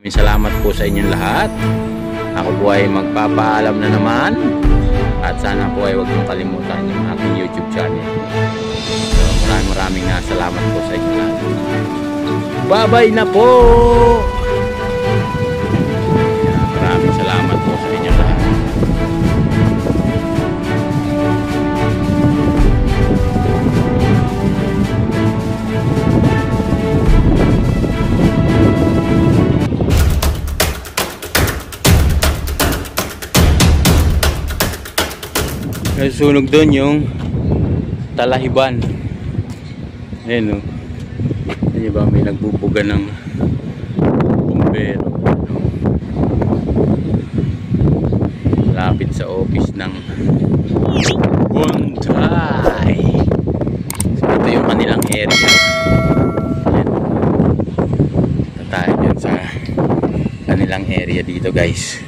salamat po sa inyong lahat. Ako po ay magpapaalam na naman. At sana po ay huwag niyong kalimutan yung aking YouTube channel. So maraming salamat po sa inyong lahat. Bye-bye na po! Maraming salamat po sa inyong lahat. Nasusunog doon yung talahiban. Ayan o. Ayan ba, may nagbubuga ng bumbero. Lapit sa office ng Bontay. So ito yung kanilang area. Ayan. Ito tayo dyan sa kanilang area dito guys,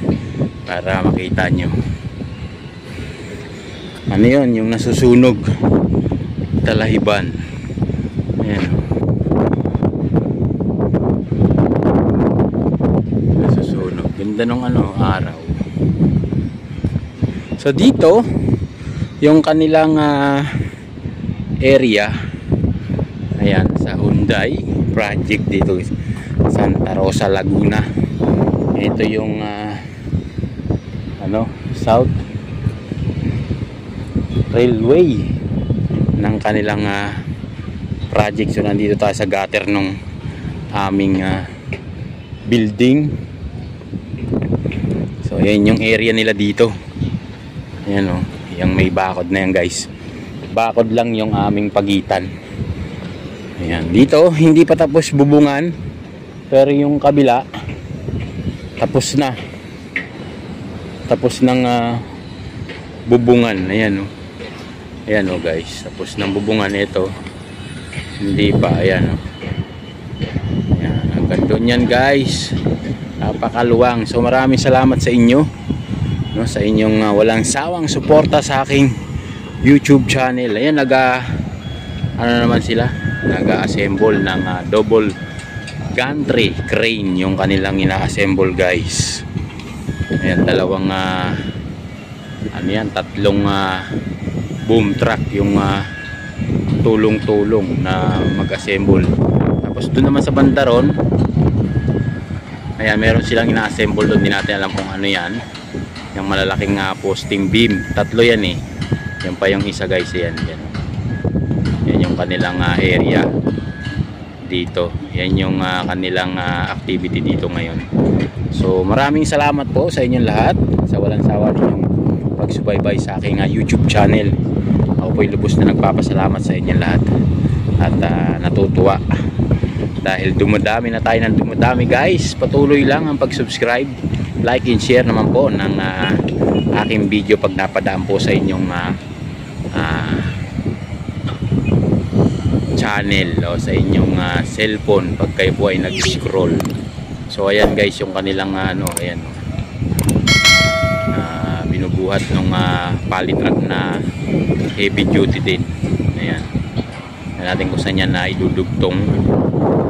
para makita nyo. Ano yun, yung nasusunog talahiban. Ayan. Nasusunog. Ganda nung araw. So dito yung kanilang area. Ayan, sa Hyundai project dito Santa Rosa, Laguna. Ito yung South Railway ng kanilang project. So nandito tayo sa gutter nung aming building. So yan yung area nila dito. Ayan o, yung may bakod na yan guys. Bakod lang yung aming pagitan. Ayan, dito hindi pa tapos bubungan, pero yung kabila tapos na. Tapos ng bubungan. Ayan o. Ayan o guys, tapos ng bubungan ito. Hindi pa, ayan o. Ayan, hanggang doon yan guys. Napakaluwang. So maraming salamat sa inyo, no, sa inyong walang sawang suporta sa aking YouTube channel. Ayan, naman sila, nag-assemble ng double gantry crane yung kanilang ina-assemble guys. Ayan, dalawang tatlong boom truck yung tulong-tulong na mag-assemble. Tapos doon naman sa bandaron, ayan, meron silang ina-assemble doon. Hindi natin alam kung ano yan, yung malalaking posting beam. Tatlo yan eh. Yan pa yung isa guys. Yan yung kanilang area dito. Yan yung kanilang activity dito ngayon. So maraming salamat po sa inyong lahat, sa walang sawa ninyong pagsubaybay sa aking YouTube channel. Ako po'y lubos na nagpapasalamat sa inyong lahat. At natutuwa dahil dumadami na tayo ng dumadami guys. Patuloy lang ang pag-subscribe, like and share naman po ng aking video pag napadaan po sa inyong channel o sa inyong cellphone pag kayo po ay nag-scroll. So ayan guys, yung kanilang ayan, binubuhat ng pallet truck na heavy duty din. Ayan, natin kung saan yan na idudugtong.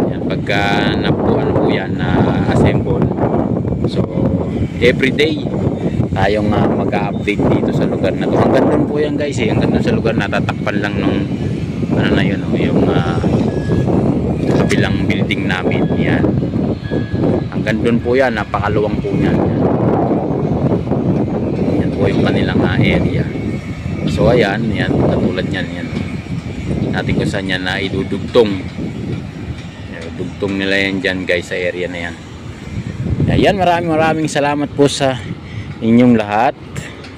Ayan, pagka po yan na assemble. So everyday tayong mag-update dito sa lugar na to. Hanggang doon po yan guys hanggang doon sa lugar na tatakpan lang nung yung kabilang building namin. Yan, hanggang doon po yan, napakaluwang po yan. Yan po yung kanilang area. So ayan, yan, katulad yan, natin kung saan yan na idudugtong. Dugtong nila yan dyan guys sa area na yan. Ayan, maraming salamat po sa inyong lahat.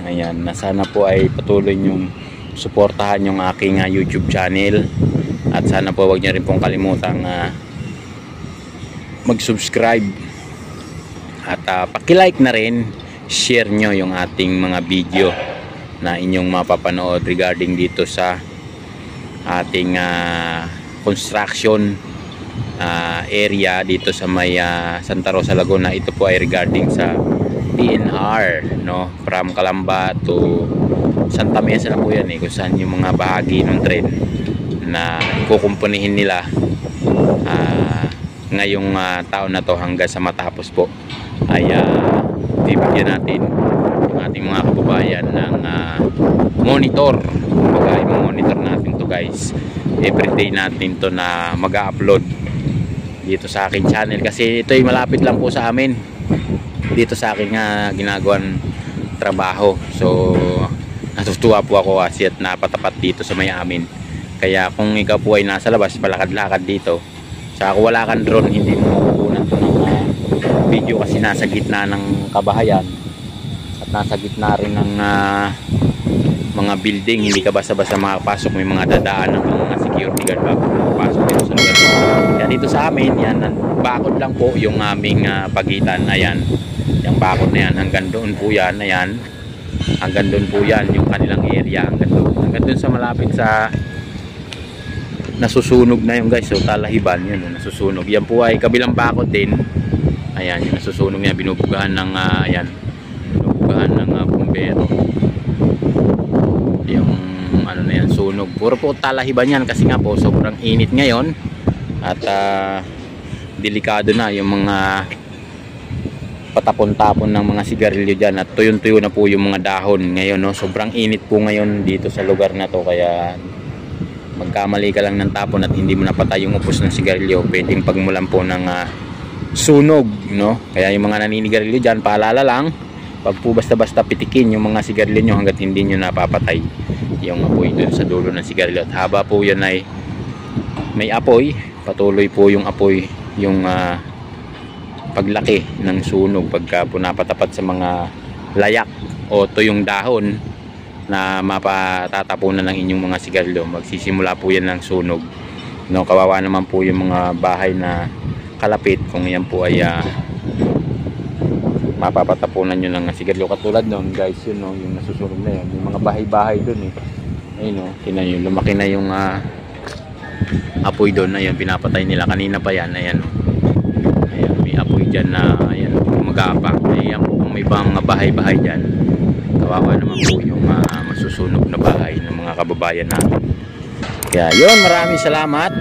Ayan, sana po ay patuloy nyong suportahan yung aking YouTube channel. At sana po wag niyo rin pong kalimutang mag-subscribe. At paki-like na rin, share nyo yung ating mga video na inyong mapapanood regarding dito sa ating construction area dito sa may Santa Rosa, Laguna. Ito po ay regarding sa PNR, no, from Calamba to Santa Mesa na po yan kung saan yung mga bahagi ng tren na kukumpunihin nila ngayong taon na to hanggang sa matapos po ay bibigyan natin yung ating mga kababayan ng monitor. Kumbaga i-monitor natin to guys, everyday natin to na mag-upload dito sa aking channel, kasi ito ay malapit lang po sa amin dito sa aking ginagawang trabaho. So natutuwa po ako kasi at napatapat dito sa may amin. Kaya kung ikaw po ay nasa labas, palakad-lakad dito, saka kung wala kang drone, hindi mo makukunan to ng video kasi nasa gitna ng kabahayan at nasa gitna rin ng mga building. Hindi ka basta-basta makapasok, may mga dadaan ng mga security guard bago makapasok dito sa lugar. Kaya dito sa amin, yan, bakod lang po yung aming pagitan. Ayan, yung bakod na yan, hanggang doon po yan. Ayan, hanggang doon po yan yung kanilang area, hanggang doon sa malapit sa nasusunog na yung guys. So Talahiban yun, nasusunog. Yan po ay kabilang bakod din. Ayan, yung nasusunog niya, binubugahan ng ayan, binubugahan ng bumbero yung ano na yan, sunog. Puro po Talahiban yan kasi nga po sobrang init ngayon at delikado na yung mga patapon-tapon ng mga sigarilyo dyan at tuyong-tuyo na po yung mga dahon ngayon, no? Sobrang init po ngayon dito sa lugar na to, kaya magkamali ka lang ng tapon at hindi mo napatay yung upos ng sigarilyo, pwedeng pagmulan po ng sunog, no? Kaya yung mga naninigarilyo dyan, paalala lang, pag po basta-basta pitikin yung mga sigarilyo nyo hanggat hindi nyo napapatay yung apoy dun sa dulo ng sigarilyo. At haba po yan ay may apoy, patuloy po yung apoy, yung paglaki ng sunog pagka po napatapat sa mga layak o tuyong dahon na mapatatapunan ng inyong mga sigarilyo, magsisimula po yan ng sunog, no? Kawawa naman po yung mga bahay na kalapit kung yan po ay mapapatapunan nyo ng sigarilyo. Katulad nun guys, yun, no, yung nasusunog na yun, yung mga bahay-bahay dun ayun, no, tinan nyo, lumaki na yung apoy dun. Ayun, pinapatay nila kanina pa yan. Ayan, ayan, may apoy dyan na ayan, gumagapang. Ayan po, kung may mga bahay-bahay dyan, kawawa naman po yung masusunog na bahay ng mga kababayan natin. Kaya yun, maraming salamat.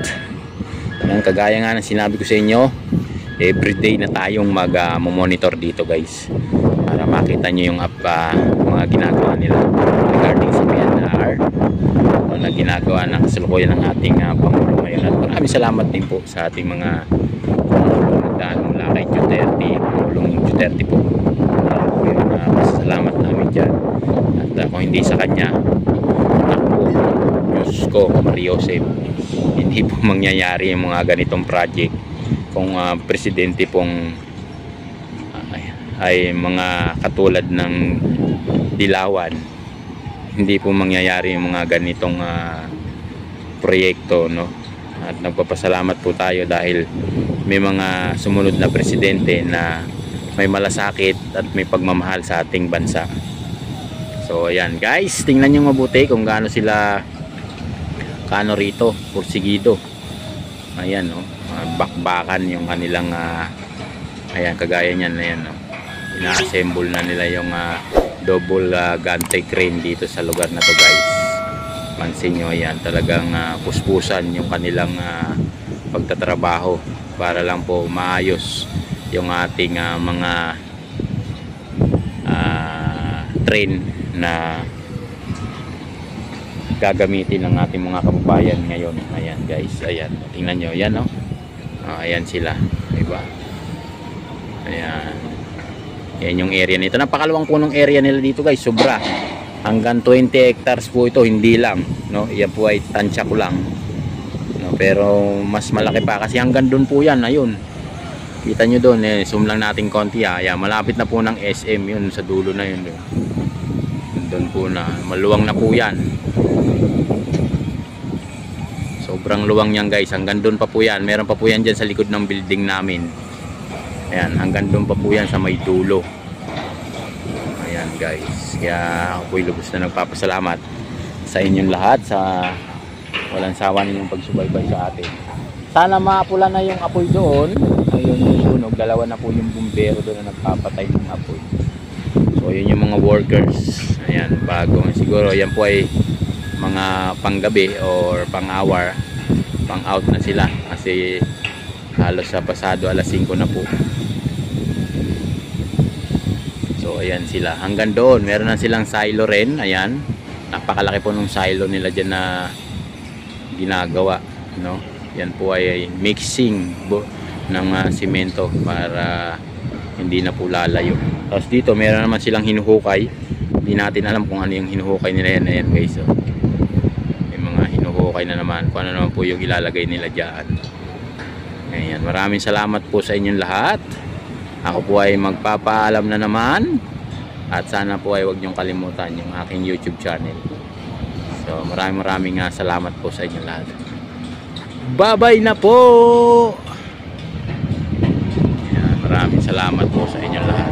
Yan, kagaya nga ng sinabi ko sa inyo, everyday na tayong mag-monitor dito guys, para makita nyo yung mga ginagawa nila regarding sa PNR na ginagawa ng kasalukuyan ng ating Pangulo ngayon. At maraming salamat din po sa ating mga pumulong mula kay Duterte, Pangulong Duterte po. Salamat namin dyan. At kung hindi sa kanya, ako, Diyos ko, Mario Joseph, hindi po mangyayari yung mga ganitong project kung presidente pong ay mga katulad ng Dilawan. Hindi po mangyayari yung mga ganitong proyekto, no? At nagpapasalamat po tayo dahil may mga sumunod na presidente na may malasakit at may pagmamahal sa ating bansa. So ayan guys, tingnan nyo mabuti kung gaano sila rito, porsigido. Ayan, no, bakbakan yung kanilang ayan, kagaya niyan, ayan, no, ina-assemble na nila yung double gantry crane dito sa lugar na to guys. Pansin nyo, ayan, talagang puspusan yung kanilang pagtatrabaho para lang po maayos yung ating mga train na gagamitin ng ating mga kababayan ngayon. Ayan guys, ayan, tingnan nyo, ayan, no? Ayan sila, diba? Ayan, yan yung area nito. Napakaluwang po ng area nila dito guys, sobra. Hanggang 20 hectares po ito, hindi lang, no? Yan po ay tansya ko lang, no? Pero mas malaki pa kasi hanggang doon po yan. Ayun, kita nyo doon, zoom lang natin konti. Ayan, malapit na po ng SM yun, sa dulo na yun, doon po na, maluwang na po yan. Sobrang luwang yan guys, hanggang doon pa po yan. Meron pa po yan dyan sa likod ng building namin. Ayan, hanggang doon pa po yan sa may dulo. Ayan guys, kaya ako po'y lubos na nagpapasalamat sa inyong lahat sa walang sawa ninyong pagsubaybay sa atin. Sana maapula na yung apoy doon. Ayun yung sunog, dalawa na po yung bumbero doon na nagpapatay ng apoy. So yun yung mga workers. Ayan, bago siguro yan po ay mga panggabi or pang hour, pang out na sila kasi halos sa pasado alas 5 na po. So ayan sila, hanggang doon meron na silang silo rin. Ayan, napakalaki po nung silo nila dyan na ginagawa, no? Yan po ay mixing ng simento para hindi na po lalayo. Tapos dito meron naman silang hinuhukay. Hindi natin alam kung ano yung hinuhukay nila yan. Ayan guys, so may mga hinuhukay na naman kung ano naman po yung ilalagay nila dyan. Ayan, maraming salamat po sa inyong lahat. Ako po ay magpapaalam na naman. At sana po ay huwag niyong kalimutan yung aking YouTube channel. So maraming salamat po sa inyong lahat. Bye-bye na po. Ayan, maraming salamat po sa inyong lahat.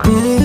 Really